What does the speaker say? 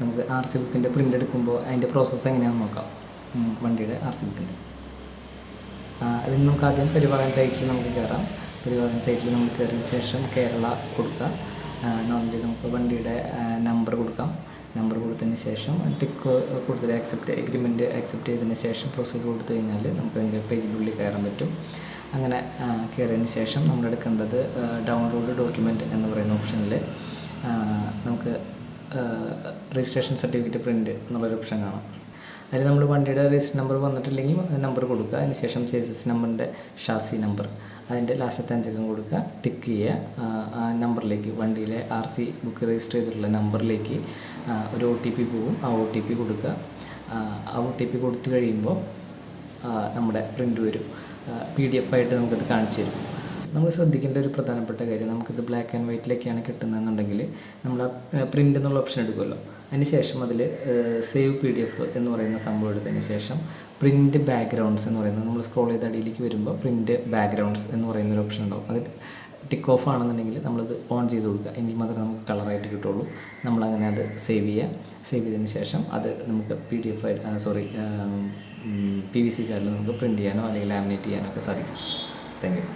നമുക്ക് R C ബുക്കിൻ്റെ print എടുക്കുമ്പോൾ അതിൻ്റെ പ്രോസസ്സ് എങ്ങനെയാണെന്ന് നോക്കാം. വണ്ടിയുടെ ആർ സി ബുക്കിൻ്റെ അതിന് നമുക്ക് ആദ്യം പരിവാഹൻ സൈറ്റിൽ നമുക്ക് കയറാം. പരിവാഹൻ സൈറ്റിൽ നമ്മൾ കയറിയതിന് ശേഷം കേരള കൊടുക്കുക. നോർമലി നമുക്ക് വണ്ടിയുടെ നമ്പർ കൊടുക്കാം. നമ്പർ കൊടുത്തതിന് ശേഷം ടിക്ക് കൊടുത്തിട്ട് എഗ്രിമെൻറ്റ് ആക്സെപ്റ്റ് ചെയ്തതിന് ശേഷം പ്രൊസീഡ് കൊടുത്തു കഴിഞ്ഞാൽ നമുക്ക് അതിൻ്റെ പേജിനുള്ളിൽ കയറാൻ പറ്റും. അങ്ങനെ കയറിയതിന് ശേഷം നമ്മൾ എടുക്കേണ്ടത് ഡൗൺലോഡ് ഡോക്യുമെൻറ്റ് എന്ന് പറയുന്ന ഓപ്ഷനിൽ നമുക്ക് രജിസ്ട്രേഷൻ സർട്ടിഫിക്കറ്റ് പ്രിൻറ്റ് എന്നുള്ളൊരു ഓപ്ഷൻ കാണാം. അതിൽ നമ്മൾ വണ്ടിയുടെ രജിസ്റ്റർ നമ്പർ വന്നിട്ടില്ലെങ്കിൽ നമ്പർ കൊടുക്കുക. അതിനുശേഷം ചേസിസ് നമ്പറിൻ്റെ ഷാസി നമ്പർ അതിൻ്റെ ലാസ്റ്റത്തെ 5 അക്കം കൊടുക്കുക. ടിക്ക് ചെയ്യുക. ആ നമ്പറിലേക്ക് വണ്ടിയിലെ ആർ സി ബുക്ക് രജിസ്റ്റർ ചെയ്തിട്ടുള്ള നമ്പറിലേക്ക് ഒരു OTP പോകും. ആ OTP കൊടുക്കുക. ആ OTP കൊടുത്തു കഴിയുമ്പോൾ നമ്മുടെ പ്രിൻ്റ് വരും. PDF ആയിട്ട് നമുക്കത് കാണിച്ചു തരും. നമ്മൾ ശ്രദ്ധിക്കേണ്ട ഒരു പ്രധാനപ്പെട്ട കാര്യം, നമുക്കിത് ബ്ലാക്ക് ആൻഡ് വൈറ്റിലൊക്കെയാണ് കിട്ടുന്നതെന്നുണ്ടെങ്കിൽ നമ്മൾ ആ പ്രിൻ്റ് എന്നുള്ള ഓപ്ഷൻ എടുക്കുമല്ലോ. അതിന് ശേഷം അതിൽ സേവ് PDF എന്ന് പറയുന്ന സംഭവം എടുത്തതിന് ശേഷം പ്രിൻ്റ് ബാക്ക്ഗ്രൗണ്ട്സ് എന്ന് പറയുന്നത് നമ്മൾ സ്ക്രോൾ ചെയ്ത് അടിയിലേക്ക് വരുമ്പോൾ പ്രിൻ്റ് ബാക്ക്ഗ്രൗണ്ട്സ് എന്ന് പറയുന്നൊരു ഓപ്ഷൻ ഉണ്ടാവും. അത് ടിക്ക് ഓഫ് ആണെന്നുണ്ടെങ്കിൽ നമ്മളത് ഓൺ ചെയ്ത് കൊടുക്കുക. എങ്കിൽ മാത്രമേ നമുക്ക് കളറായിട്ട് കിട്ടുള്ളൂ. നമ്മളങ്ങനെ അത് സേവ് ചെയ്യുക. സേവ് ചെയ്തതിന് ശേഷം അത് നമുക്ക് PVC കാർഡിൽ നമുക്ക് പ്രിൻ്റ് ചെയ്യാനോ അല്ലെങ്കിൽ ലാമിനേറ്റ് ചെയ്യാനോ ഒക്കെ സാധിക്കും. Thank you.